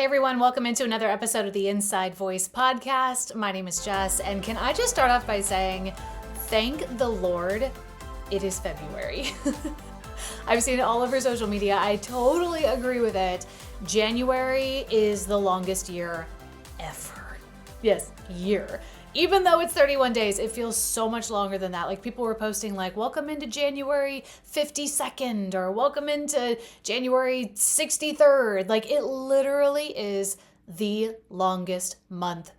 everyone, welcome into another episode of the Inside Voice podcast. My name is Jess, and can I just start off by saying, thank the Lord, it is February. I've seen it all over social media. I totally agree with it. January is the longest year ever. Yes, year. Even though it's 31 days, it feels so much longer than that. Like people were posting like, welcome into January 52nd or welcome into January 63rd. Like it literally is the longest month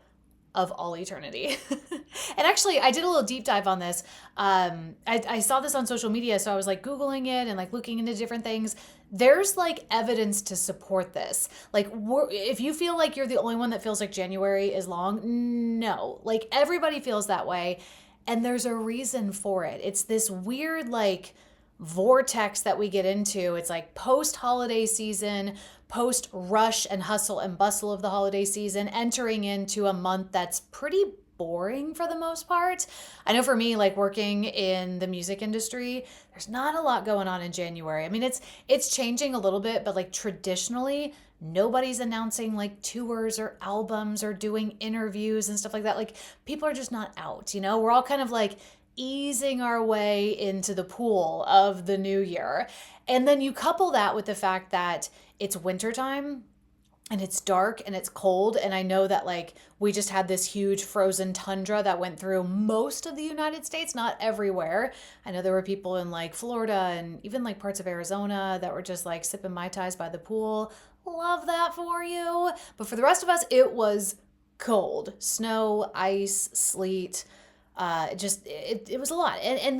of all eternity. And actually, I did a little deep dive on this. I saw this on social media, so I was like Googling it and like looking into different things. There's like evidence to support this. Like if you feel like you're the only one that feels like January is long, no. Like everybody feels that way. And there's a reason for it. It's this weird like vortex that we get into. It's like post-holiday season, post-rush and hustle and bustle of the holiday season, entering into a month that's pretty boring for the most part. I know for me, like working in the music industry, there's not a lot going on in January. I mean, it's changing a little bit, but like traditionally, nobody's announcing like tours or albums or doing interviews and stuff like that. Like people are just not out, you know? We're all kind of like easing our way into the pool of the new year. And then you couple that with the fact that it's wintertime and it's dark and it's cold. And I know that like we just had this huge frozen tundra that went through most of the United States, not everywhere. I know there were people in like Florida and even like parts of Arizona that were just like sipping Mai Tais by the pool. Love that for you. But for the rest of us, it was cold. Snow, ice, sleet. It was a lot. And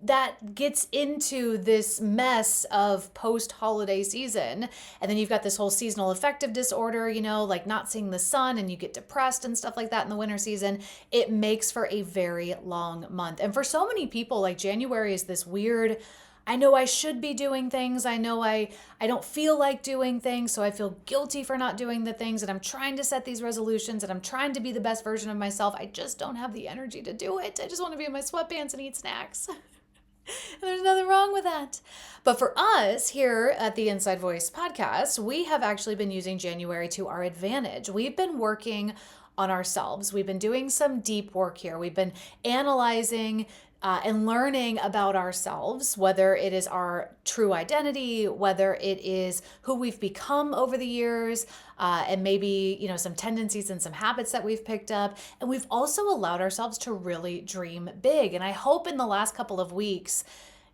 that gets into this mess of post-holiday season. And then you've got this whole seasonal affective disorder, you know, like not seeing the sun and you get depressed and stuff like that in the winter season. It makes for a very long month. And for so many people, like January is this weird, I know I should be doing things. I know I don't feel like doing things, so I feel guilty for not doing the things. And I'm trying to set these resolutions and I'm trying to be the best version of myself. I just don't have the energy to do it. I just want to be in my sweatpants and eat snacks. And there's nothing wrong with that. But for us here at the Inside Voice podcast, we have actually been using January to our advantage. We've been working on ourselves. We've been doing some deep work here. We've been analyzing and learning about ourselves, whether it is our true identity, whether it is who we've become over the years, and maybe, you know, some tendencies and some habits that we've picked up. And we've also allowed ourselves to really dream big. And I hope in the last couple of weeks,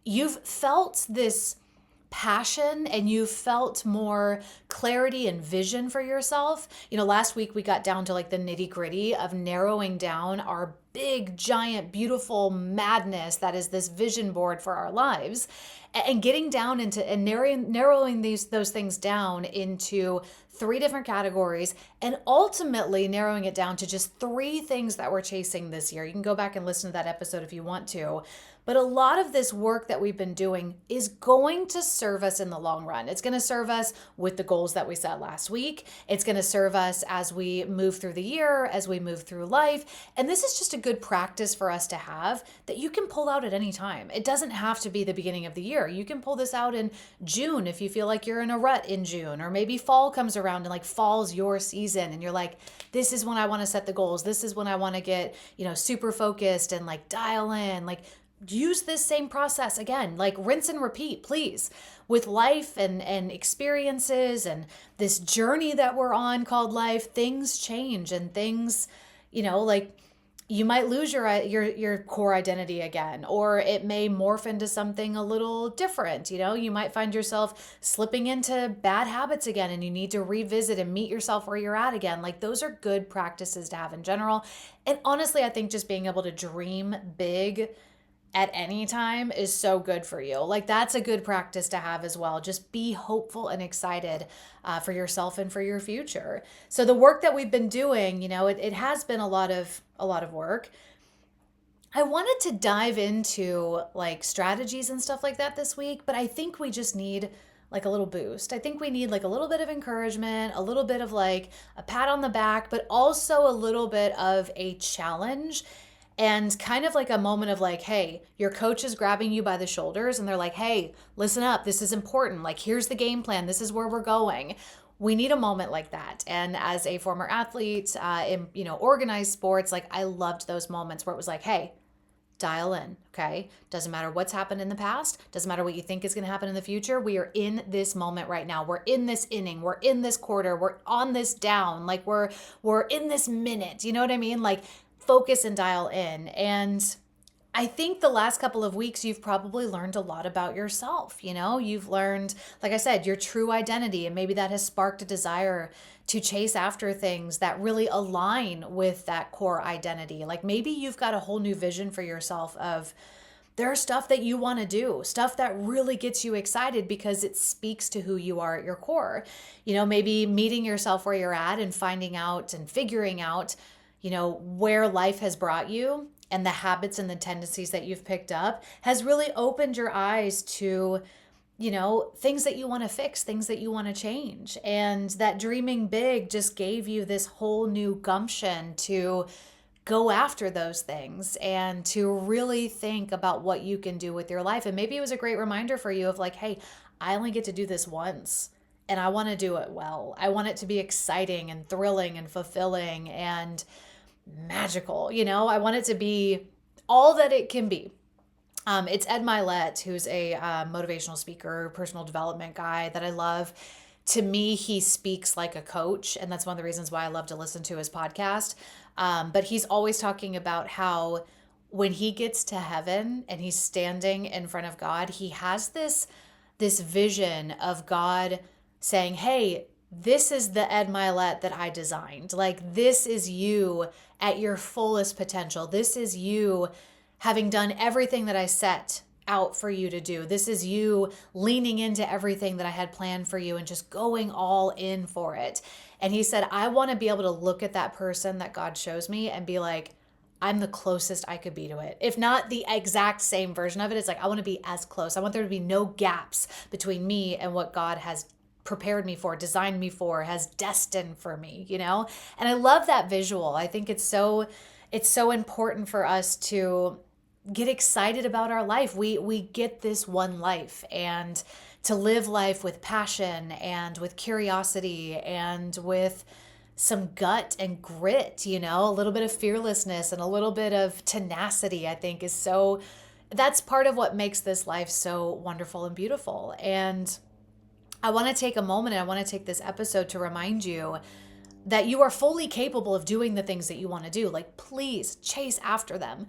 you've felt this passion and you felt more clarity and vision for yourself. You know, last week we got down to like the nitty gritty of narrowing down our big, giant, beautiful madness that is this vision board for our lives, and getting down into and narrowing those things down into 3 different categories, and ultimately narrowing it down to just 3 things that we're chasing this year. You can go back and listen to that episode if you want to. But a lot of this work that we've been doing is going to serve us in the long run. It's going to serve us with the goals that we set last week. It's going to serve us as we move through the year, as we move through life. And this is just a good practice for us to have that you can pull out at any time. It doesn't have to be the beginning of the year. You can pull this out in June if you feel like you're in a rut in June, or maybe fall comes around and like fall's your season and you're like, this is when I want to set the goals. This is when I want to get, you know, super focused and like dial in, like use this same process again, like rinse and repeat, please, with life and experiences and this journey that we're on called life. Things change and things, you know, like you might lose your core identity again, or it may morph into something a little different. You know, you might find yourself slipping into bad habits again and you need to revisit and meet yourself where you're at again. Like those are good practices to have in general. And honestly, I think just being able to dream big at any time is so good for you. Like that's a good practice to have as well. Just be hopeful and excited for yourself and for your future. So the work that we've been doing, you know, it has been a lot of work. I wanted to dive into like strategies and stuff like that this week, but I think we just need like a little boost. I think we need like a little bit of encouragement, a little bit of like a pat on the back, but also a little bit of a challenge. And kind of like a moment of like, hey, your coach is grabbing you by the shoulders and they're like, hey, listen up. This is important. Like, here's the game plan. This is where we're going. we need a moment like that. And as a former athlete in, organized sports, like I loved those moments where it was like, hey, dial in, okay? Doesn't matter what's happened in the past, doesn't matter what you think is going to happen in the future. We are in this moment right now. We're in this inning, we're in this quarter, we're on this down, like we're in this minute. You know what I mean? Like focus and dial in. And I think the last couple of weeks, you've probably learned a lot about yourself. You've learned, like I said, your true identity, and maybe that has sparked a desire to chase after things that really align with that core identity. Like maybe you've got a whole new vision for yourself of there's stuff that you want to do, stuff that really gets you excited because it speaks to who you are at your core. Maybe meeting yourself where you're at and finding out and figuring out, where life has brought you and the habits and the tendencies that you've picked up has really opened your eyes to, things that you want to fix, things that you want to change. And that dreaming big just gave you this whole new gumption to go after those things and to really think about what you can do with your life. And maybe it was a great reminder for you of like, hey, I only get to do this once and I want to do it well. I want it to be exciting and thrilling and fulfilling and magical. I want it to be all that it can be. It's Ed Milet, who's a motivational speaker, personal development guy that I love. To me, he speaks like a coach, and that's one of the reasons why I love to listen to his podcast. But he's always talking about how when he gets to heaven and he's standing in front of God, he has this vision of God saying, hey, this is the Ed Milet that I designed. Like, this is you at your fullest potential. This is you having done everything that I set out for you to do. This is you leaning into everything that I had planned for you and just going all in for it. And he said, I want to be able to look at that person that God shows me and be like, I'm the closest I could be to it. If not the exact same version of it, it's like, I want to be as close. I want there to be no gaps between me and what God has prepared me for, designed me for, has destined for me, And I love that visual. I think it's so important for us to get excited about our life. We get this one life, and to live life with passion and with curiosity and with some gut and grit, a little bit of fearlessness and a little bit of tenacity, I think that's part of what makes this life so wonderful and beautiful. And I want to take a moment and I want to take this episode to remind you that you are fully capable of doing the things that you want to do. Like, please chase after them.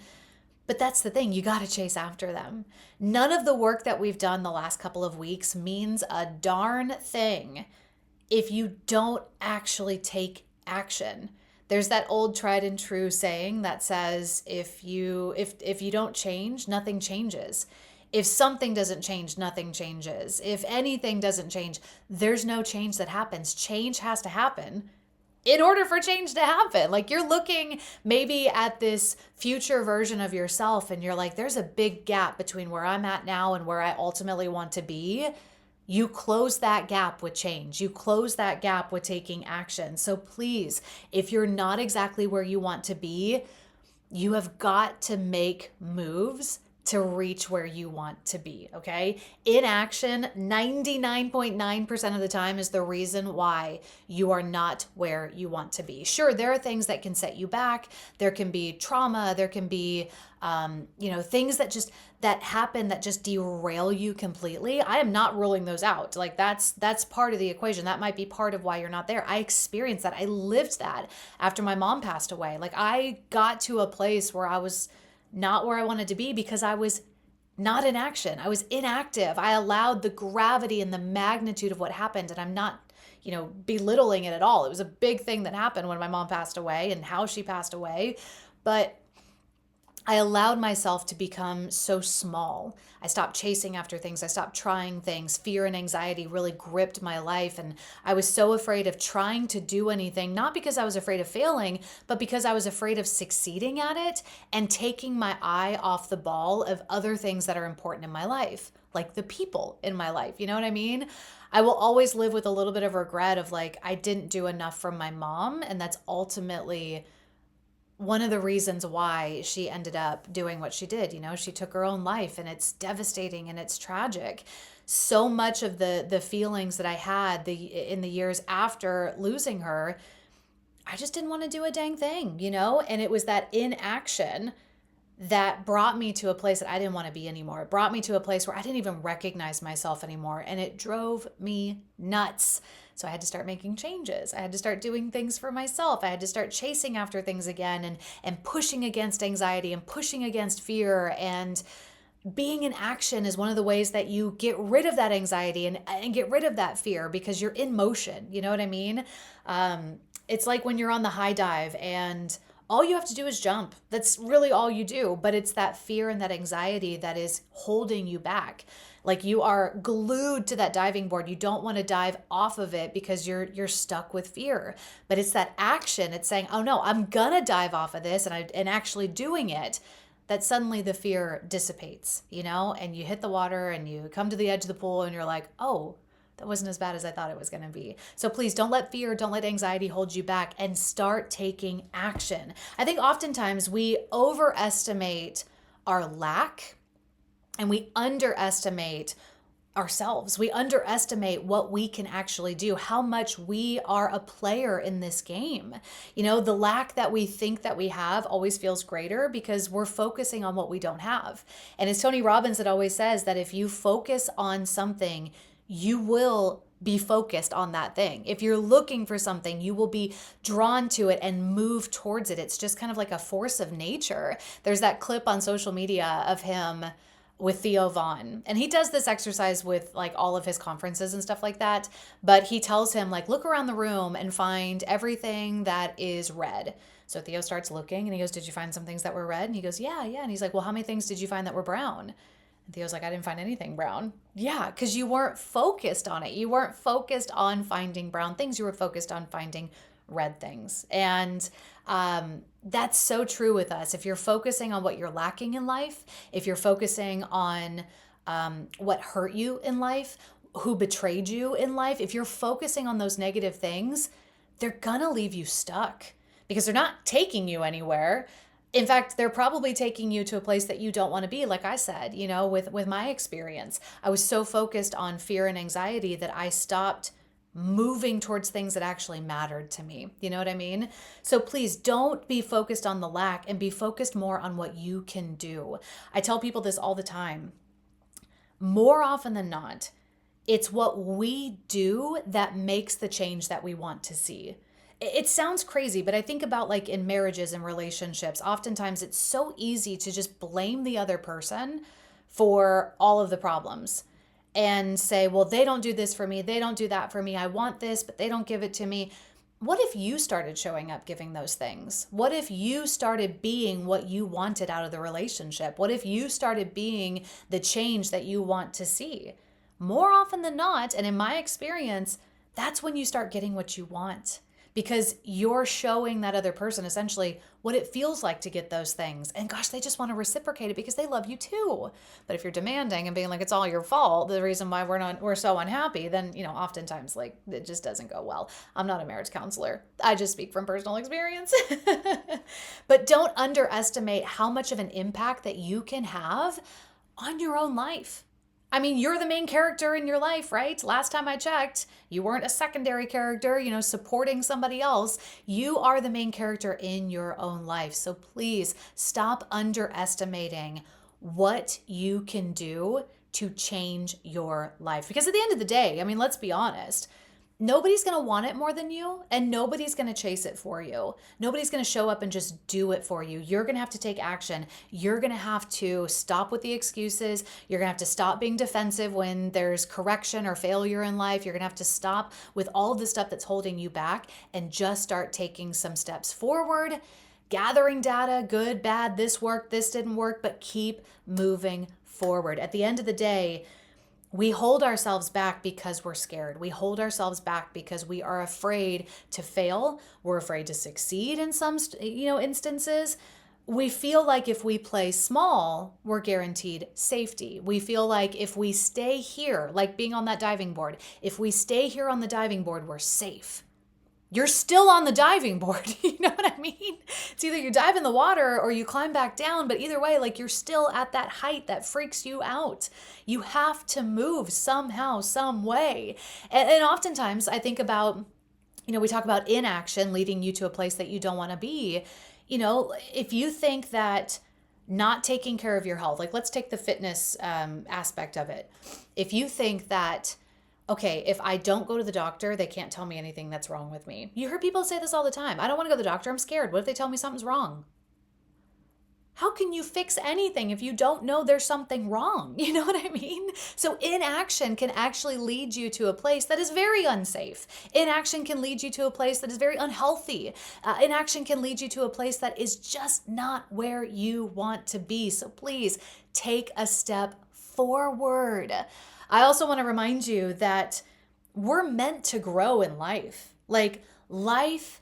But that's the thing, you got to chase after them. None of the work that we've done the last couple of weeks means a darn thing if you don't actually take action. There's that old tried and true saying that says, if you don't change, nothing changes. If something doesn't change, nothing changes. If anything doesn't change, there's no change that happens. Change has to happen in order for change to happen. Like, you're looking maybe at this future version of yourself and you're like, there's a big gap between where I'm at now and where I ultimately want to be. You close that gap with change. You close that gap with taking action. So please, if you're not exactly where you want to be, you have got to make moves to reach where you want to be, okay? Inaction, 99.9% of the time, is the reason why you are not where you want to be. Sure, there are things that can set you back. There can be trauma. There can be, things that happen that just derail you completely. I am not ruling those out. Like, that's part of the equation. That might be part of why you're not there. I experienced that. I lived that after my mom passed away. Like, I got to a place where I was not where I wanted to be because I was not in action. I was inactive. I allowed the gravity and the magnitude of what happened, and I'm not, belittling it at all. It was a big thing that happened when my mom passed away and how she passed away, but I allowed myself to become so small. I stopped chasing after things. I stopped trying things. Fear and anxiety really gripped my life. And I was so afraid of trying to do anything, not because I was afraid of failing, but because I was afraid of succeeding at it and taking my eye off the ball of other things that are important in my life, like the people in my life. You know what I mean? I will always live with a little bit of regret of like, I didn't do enough for my mom. And that's ultimately one of the reasons why she ended up doing what she did. She took her own life, and it's devastating and it's tragic. So much of the feelings that I had in the years after losing her, I just didn't want to do a dang thing, And it was that inaction that brought me to a place that I didn't want to be anymore. It brought me to a place where I didn't even recognize myself anymore, and it drove me nuts. So I had to start making changes. I had to start doing things for myself. I had to start chasing after things again, and pushing against anxiety and pushing against fear. And being in action is one of the ways that you get rid of that anxiety and get rid of that fear, because you're in motion. You know what I mean? It's like when you're on the high dive and all you have to do is jump. That's really all you do. But it's that fear and that anxiety that is holding you back. Like you are glued to that diving board. You don't want to dive off of it because you're stuck with fear. But it's that action. It's saying, oh no, I'm gonna dive off of this, and actually doing it, that suddenly the fear dissipates, and you hit the water and you come to the edge of the pool and you're like, oh, that wasn't as bad as I thought it was going to be. So please don't let fear, don't let anxiety hold you back, and start taking action. I think oftentimes we overestimate our lack and we underestimate ourselves. We underestimate what we can actually do, how much we are a player in this game. The lack that we think that we have always feels greater because we're focusing on what we don't have. And it's Tony Robbins that always says that if you focus on something, you will be focused on that thing. If you're looking for something, you will be drawn to it and move towards it. It's just kind of like a force of nature. There's that clip on social media of him with Theo Vaughn. And he does this exercise with like all of his conferences and stuff like that. But he tells him, like, look around the room and find everything that is red. So Theo starts looking and he goes, did you find some things that were red? And he goes, yeah. And he's like, well, how many things did you find that were brown? And Theo's like, I didn't find anything brown. Yeah, because you weren't focused on it. You weren't focused on finding brown things. You were focused on finding red things. And that's so true with us. If you're focusing on what you're lacking in life, if you're focusing on what hurt you in life, who betrayed you in life, if you're focusing on those negative things, they're gonna leave you stuck because they're not taking you anywhere. In fact, they're probably taking you to a place that you don't want to be. Like I said, with my experience, I was so focused on fear and anxiety that I stopped moving towards things that actually mattered to me. You know what I mean? So please don't be focused on the lack and be focused more on what you can do. I tell people this all the time. More often than not, it's what we do that makes the change that we want to see. It sounds crazy, but I think about like in marriages and relationships, oftentimes it's so easy to just blame the other person for all of the problems and say, well, they don't do this for me. They don't do that for me. I want this, but they don't give it to me. What if you started showing up giving those things? What if you started being what you wanted out of the relationship? What if you started being the change that you want to see? More often than not, and in my experience, that's when you start getting what you want. Because you're showing that other person essentially what it feels like to get those things. And gosh, they just want to reciprocate it because they love you too. But if you're demanding and being like, it's all your fault, the reason why we're so unhappy, then, oftentimes like it just doesn't go well. I'm not a marriage counselor. I just speak from personal experience. But don't underestimate how much of an impact that you can have on your own life. I mean, you're the main character in your life, right? Last time I checked, you weren't a secondary character, supporting somebody else. You are the main character in your own life. So please stop underestimating what you can do to change your life. Because at the end of the day, I mean, let's be honest, nobody's going to want it more than you, and nobody's going to chase it for you. Nobody's going to show up and just do it for you. You're going to have to take action. You're going to have to stop with the excuses. You're going to have to stop being defensive when there's correction or failure in life. You're going to have to stop with all of the stuff that's holding you back and just start taking some steps forward, gathering data, good, bad, this worked, this didn't work, but keep moving forward. At the end of the day, we hold ourselves back because we're scared. We hold ourselves back because we are afraid to fail. We're afraid to succeed in some, instances. We feel like if we play small, we're guaranteed safety. We feel like if we stay here, like being on that diving board, if we stay here on the diving board, we're safe. you're still on the diving board. You know what I mean? It's either you dive in the water or you climb back down, but either way, like you're still at that height that freaks you out. You have to move somehow, some way. And oftentimes I think about, we talk about inaction leading you to a place that you don't want to be. If you think that not taking care of your health, like let's take the fitness aspect of it. If you think that, okay, if I don't go to the doctor, they can't tell me anything that's wrong with me. You hear people say this all the time. I don't want to go to the doctor. I'm scared. What if they tell me something's wrong? How can you fix anything if you don't know there's something wrong? You know what I mean? So inaction can actually lead you to a place that is very unsafe. Inaction can lead you to a place that is very unhealthy. Inaction can lead you to a place that is just not where you want to be. So please take a step forward. I also want to remind you that we're meant to grow in life. Like life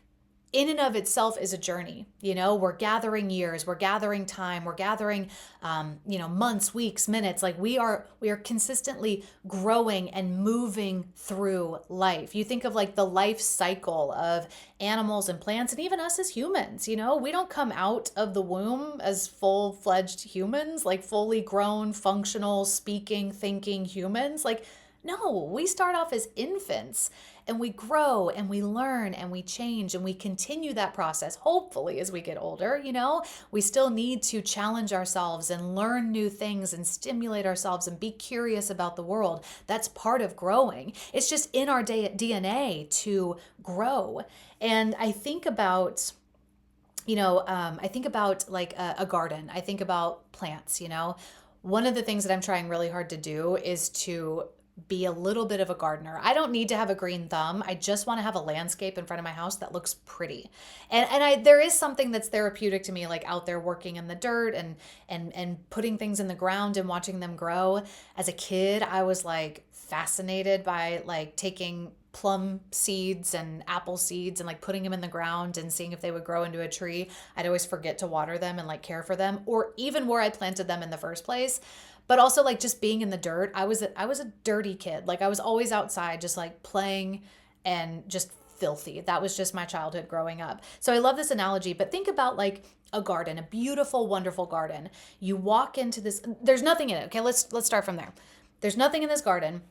in and of itself is a journey. We're gathering years, we're gathering time, we're gathering, months, weeks, minutes. Like we are consistently growing and moving through life. You think of like the life cycle of animals and plants and even us as humans. We don't come out of the womb as full-fledged humans, like fully grown, functional, speaking, thinking humans. Like, no, we start off as infants and we grow and we learn and we change and we continue that process. Hopefully, as we get older, we still need to challenge ourselves and learn new things and stimulate ourselves and be curious about the world. That's part of growing. It's just in our DNA to grow. And I think about, like a garden. I think about plants, One of the things that I'm trying really hard to do is to be a little bit of a gardener. I don't need to have a green thumb. I just want to have a landscape in front of my house that looks pretty. And there is something that's therapeutic to me, like out there working in the dirt and putting things in the ground and watching them grow. As a kid, I was like fascinated by like taking plum seeds and apple seeds and like putting them in the ground and seeing if they would grow into a tree. I'd always forget to water them and like care for them, or even where I planted them in the first place. But also like just being in the dirt. I was a dirty kid. Like I was always outside just like playing and just filthy. That was just my childhood growing up. So I love this analogy, but think about like a garden, a beautiful, wonderful garden. You walk into this, there's nothing in it. Okay, let's start from there. There's nothing in this garden.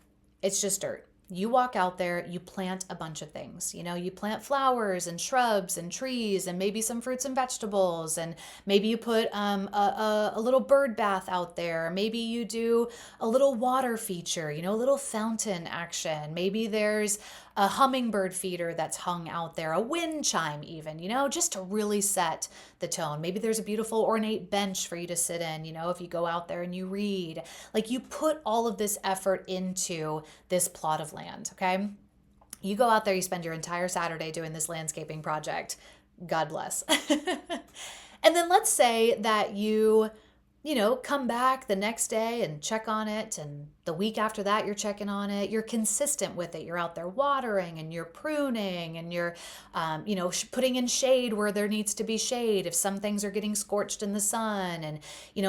It's just dirt. You walk out there, you plant a bunch of things. You plant flowers and shrubs and trees and maybe some fruits and vegetables. And maybe you put a little bird bath out there. Maybe you do a little water feature, a little fountain action. Maybe there's a hummingbird feeder that's hung out there, a wind chime even, just to really set the tone. Maybe there's a beautiful ornate bench for you to sit in, if you go out there and you read. Like you put all of this effort into this plot of land, okay? You go out there, you spend your entire Saturday doing this landscaping project. God bless. And then let's say that you come back the next day and check on it. And the week after that, you're checking on it. You're consistent with it. You're out there watering and you're pruning and you're, putting in shade where there needs to be shade if some things are getting scorched in the sun. And,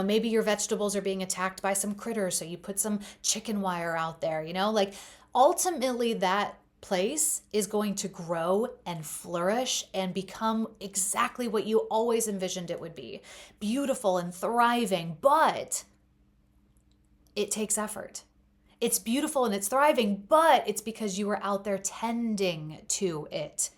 maybe your vegetables are being attacked by some critters. So you put some chicken wire out there, like ultimately that place is going to grow and flourish and become exactly what you always envisioned it would be. Beautiful and thriving, but it takes effort. It's beautiful and it's thriving, but it's because you were out there tending to it.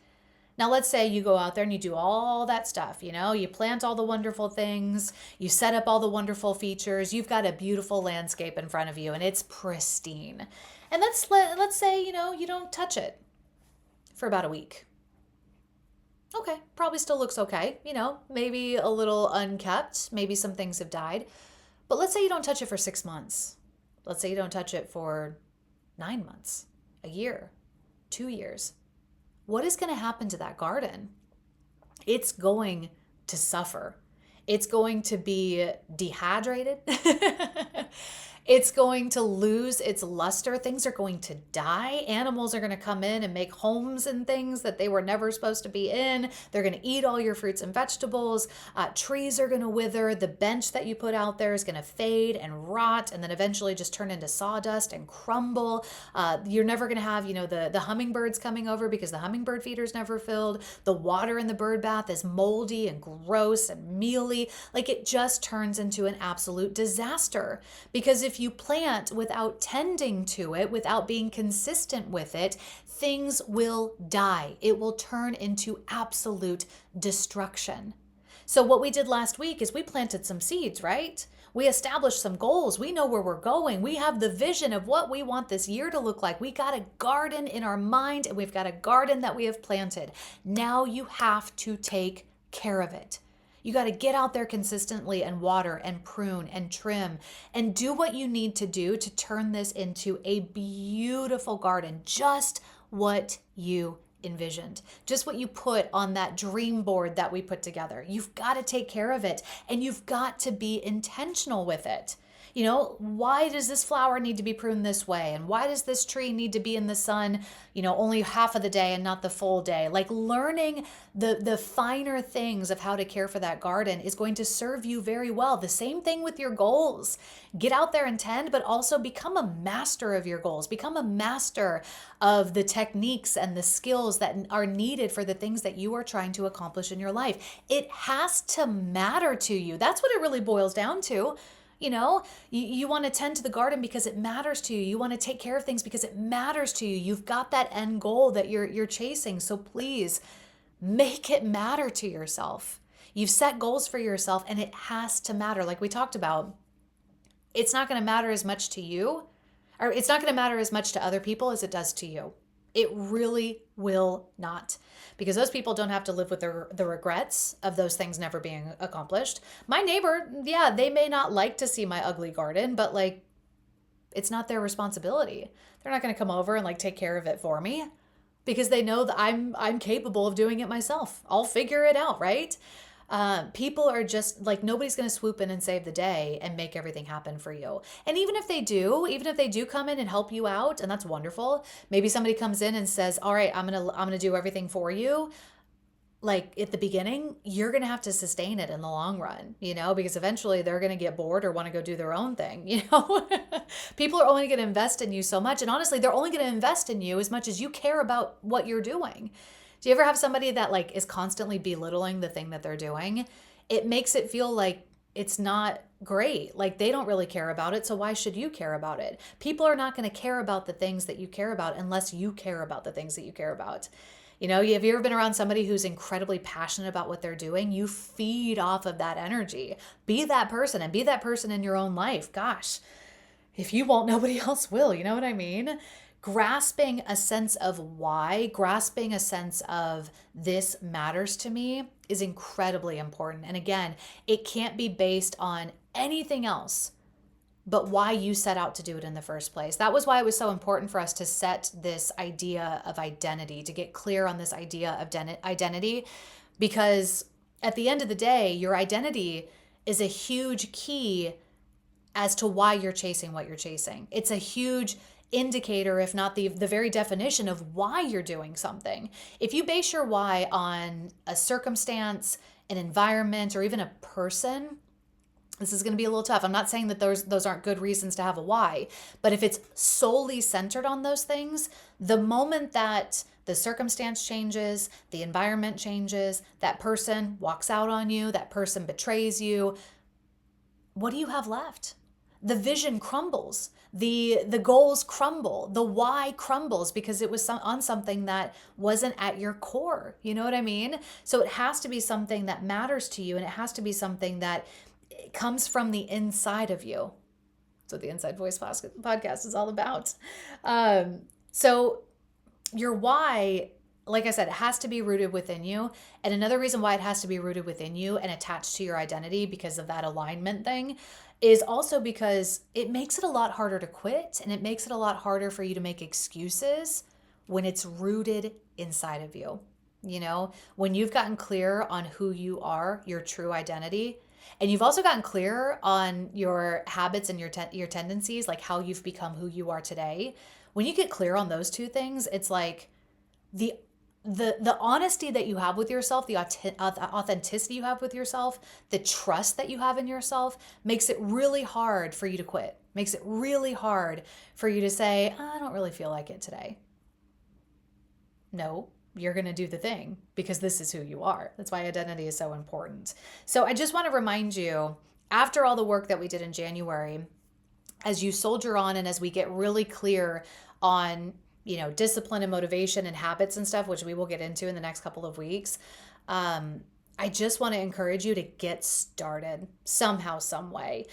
Now, let's say you go out there and you do all that stuff, you plant all the wonderful things, you set up all the wonderful features, you've got a beautiful landscape in front of you and it's pristine. And let's say, you don't touch it for about a week. Okay, probably still looks okay, maybe a little unkept, maybe some things have died. But let's say you don't touch it for 6 months. Let's say you don't touch it for 9 months, a year, 2 years. What is going to happen to that garden? It's going to suffer. It's going to be dehydrated. It's going to lose its luster. Things are going to die. Animals are going to come in and make homes and things that they were never supposed to be in. They're going to eat all your fruits and vegetables. Trees are going to wither. The bench that you put out there is going to fade and rot and then eventually just turn into sawdust and crumble. You're never going to have, the hummingbirds coming over because the hummingbird feeder's never filled. The water in the bird bath is moldy and gross and mealy. Like it just turns into an absolute disaster. Because if you plant without tending to it, without being consistent with it, things will die. It will turn into absolute destruction. So what we did last week is we planted some seeds, right? We established some goals. We know where we're going. We have the vision of what we want this year to look like. We got a garden in our mind and we've got a garden that we have planted. Now you have to take care of it. You got to get out there consistently and water and prune and trim and do what you need to do to turn this into a beautiful garden, just what you envisioned, just what you put on that dream board that we put together. You've got to take care of it and you've got to be intentional with it. Why does this flower need to be pruned this way? And why does this tree need to be in the sun, only half of the day and not the full day? Like learning the finer things of how to care for that garden is going to serve you very well. The same thing with your goals. Get out there and tend, but also become a master of your goals. Become a master of the techniques and the skills that are needed for the things that you are trying to accomplish in your life. It has to matter to you. That's what it really boils down to. You want to tend to the garden because it matters to you. You want to take care of things because it matters to you. You've got that end goal that you're chasing. So please make it matter to yourself. You've set goals for yourself and it has to matter. Like we talked about, it's not going to matter as much to you, or it's not going to matter as much to other people as it does to you. It really will not, because those people don't have to live with the regrets of those things never being accomplished. My neighbor, yeah, they may not like to see my ugly garden, but it's not their responsibility. They're not going to come over and take care of it for me because they know that I'm capable of doing it myself. I'll figure it out, right? People are just nobody's going to swoop in and save the day and make everything happen for you. And even if they do come in and help you out, and that's wonderful. Maybe somebody comes in and says, all right, I'm going to do everything for you. At the beginning, you're going to have to sustain it in the long run, because eventually they're going to get bored or want to go do their own thing. People are only going to invest in you so much. And honestly, they're only going to invest in you as much as you care about what you're doing. Do you ever have somebody that is constantly belittling the thing that they're doing? It makes it feel like it's not great. They don't really care about it. So why should you care about it? People are not going to care about the things that you care about unless you care about the things that you care about. Have you ever been around somebody who's incredibly passionate about what they're doing? You feed off of that energy. Be that person and be that person in your own life. Gosh, if you won't, nobody else will. You know what I mean? Grasping a sense of why, grasping a sense of this matters to me is incredibly important. And again, it can't be based on anything else but why you set out to do it in the first place. That was why it was so important for us to set this idea of identity, to get clear on this idea of identity, because at the end of the day, your identity is a huge key as to why you're chasing what you're chasing. It's a huge indicator, if not the very definition of why you're doing something. If you base your why on a circumstance, an environment, or even a person, this is going to be a little tough. I'm not saying that those aren't good reasons to have a why, but if it's solely centered on those things, the moment that the circumstance changes, the environment changes, that person walks out on you, that person betrays you, what do you have left? The vision crumbles. The goals crumble. The why crumbles because it was on something that wasn't at your core. You know what I mean? So it has to be something that matters to you, and it has to be something that comes from the inside of you. That's what the Inside Voice podcast is all about. So your why, like I said, it has to be rooted within you. And another reason why it has to be rooted within you and attached to your identity because of that alignment thing is also because it makes it a lot harder to quit, and it makes it a lot harder for you to make excuses when it's rooted inside of you. When you've gotten clear on who you are, your true identity, and you've also gotten clearer on your habits and your tendencies, like how you've become who you are today, when you get clear on those two things, it's like the the honesty that you have with yourself, the authenticity you have with yourself, the trust that you have in yourself makes it really hard for you to quit. Makes it really hard for you to say, I don't really feel like it today. No, you're going to do the thing because this is who you are. That's why identity is so important. So I just want to remind you, after all the work that we did in January, as you soldier on and as we get really clear on, discipline and motivation and habits and stuff, which we will get into in the next couple of weeks, I just want to encourage you to get started somehow, some way.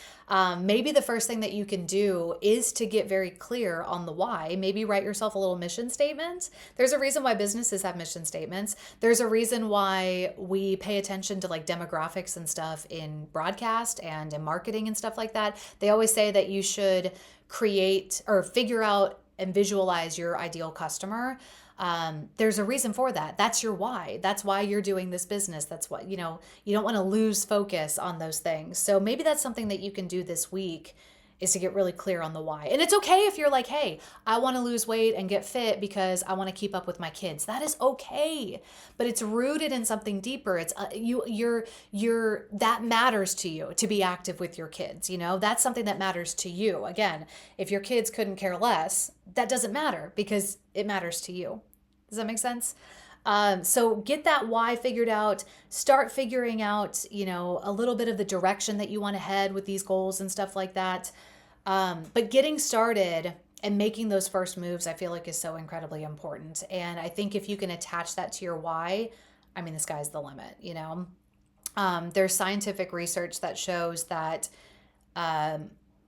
Maybe the first thing that you can do is to get very clear on the why. Maybe write yourself a little mission statement. There's a reason why businesses have mission statements. There's a reason why we pay attention to like demographics and stuff in broadcast and in marketing and stuff like that. They always say that you should create or figure out and visualize your ideal customer. There's a reason for that. That's your why. That's why you're doing this business. That's what, you don't want to lose focus on those things. So maybe that's something that you can do this week, is to get really clear on the why. And it's okay if you're like, hey, I want to lose weight and get fit because I want to keep up with my kids. That is okay. But it's rooted in something deeper. It's that matters to you, to be active with your kids. That's something that matters to you. Again, if your kids couldn't care less, that doesn't matter because it matters to you. Does that make sense? So get that why figured out, start figuring out, a little bit of the direction that you want to head with these goals and stuff like that. But getting started and making those first moves, I feel like is so incredibly important. And I think if you can attach that to your why, the sky's the limit, There's scientific research that shows that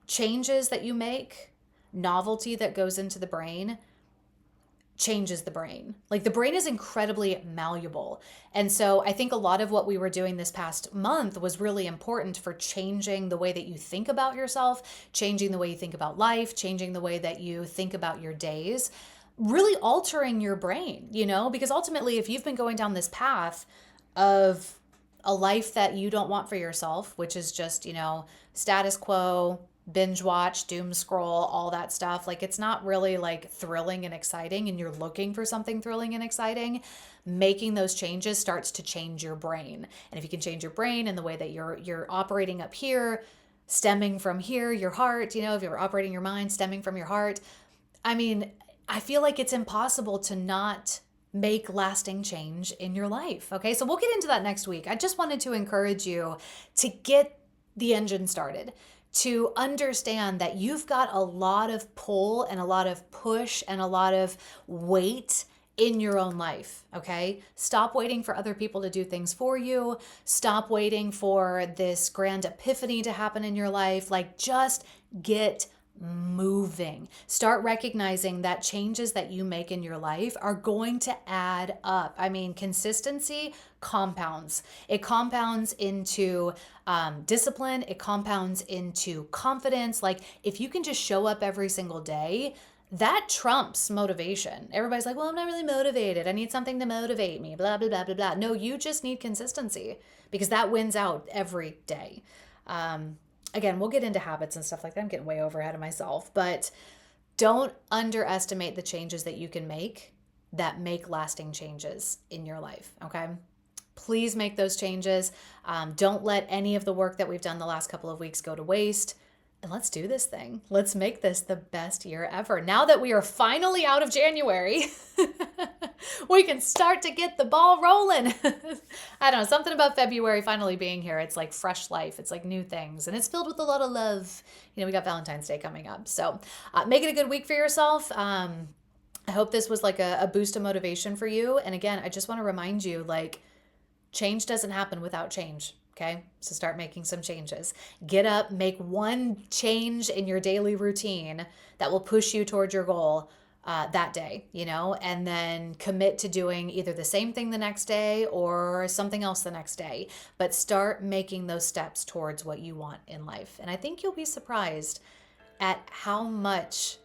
changes that you make, novelty that goes into the brain, changes the brain. Like the brain is incredibly malleable. And so I think a lot of what we were doing this past month was really important for changing the way that you think about yourself, changing the way you think about life, changing the way that you think about your days, really altering your brain, because ultimately if you've been going down this path of a life that you don't want for yourself, which is just, status quo, binge watch, doom scroll, all that stuff. Like it's not really like thrilling and exciting, and you're looking for something thrilling and exciting. Making those changes starts to change your brain. And if you can change your brain and the way that you're operating up here, stemming from here, your heart, if you're operating your mind stemming from your heart, I feel like it's impossible to not make lasting change in your life. Okay. So we'll get into that next week. I just wanted to encourage you to get the engine started, to understand that you've got a lot of pull and a lot of push and a lot of weight in your own life, okay? Stop waiting for other people to do things for you. Stop waiting for this grand epiphany to happen in your life. Like just get moving. Start recognizing that changes that you make in your life are going to add up. Consistency compounds. It compounds into discipline. It compounds into confidence. Like if you can just show up every single day, that trumps motivation. Everybody's like, well, I'm not really motivated. I need something to motivate me, blah, blah, blah, blah, blah. No, you just need consistency because that wins out every day. Again, we'll get into habits and stuff like that. I'm getting way over ahead of myself, but don't underestimate the changes that you can make that make lasting changes in your life. Okay. Please make those changes. Don't let any of the work that we've done the last couple of weeks go to waste. And let's do this thing. Let's make this the best year ever. Now that we are finally out of January, we can start to get the ball rolling. I don't know, something about February finally being here. It's like fresh life. It's like new things. And it's filled with a lot of love. We got Valentine's Day coming up. So make it a good week for yourself. I hope this was like a boost of motivation for you. And again, I just want to remind you, like, change doesn't happen without change. Okay, so start making some changes. Get up, make one change in your daily routine that will push you towards your goal that day, and then commit to doing either the same thing the next day or something else the next day. But start making those steps towards what you want in life. And I think you'll be surprised at how much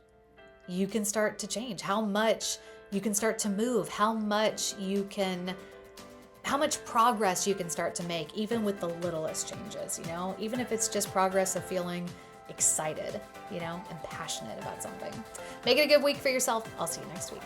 you can start to change, how much you can start to move, how much you can how much progress you can start to make even with the littlest changes, even if it's just progress of feeling excited, and passionate about something. Make it a good week for yourself. I'll see you next week.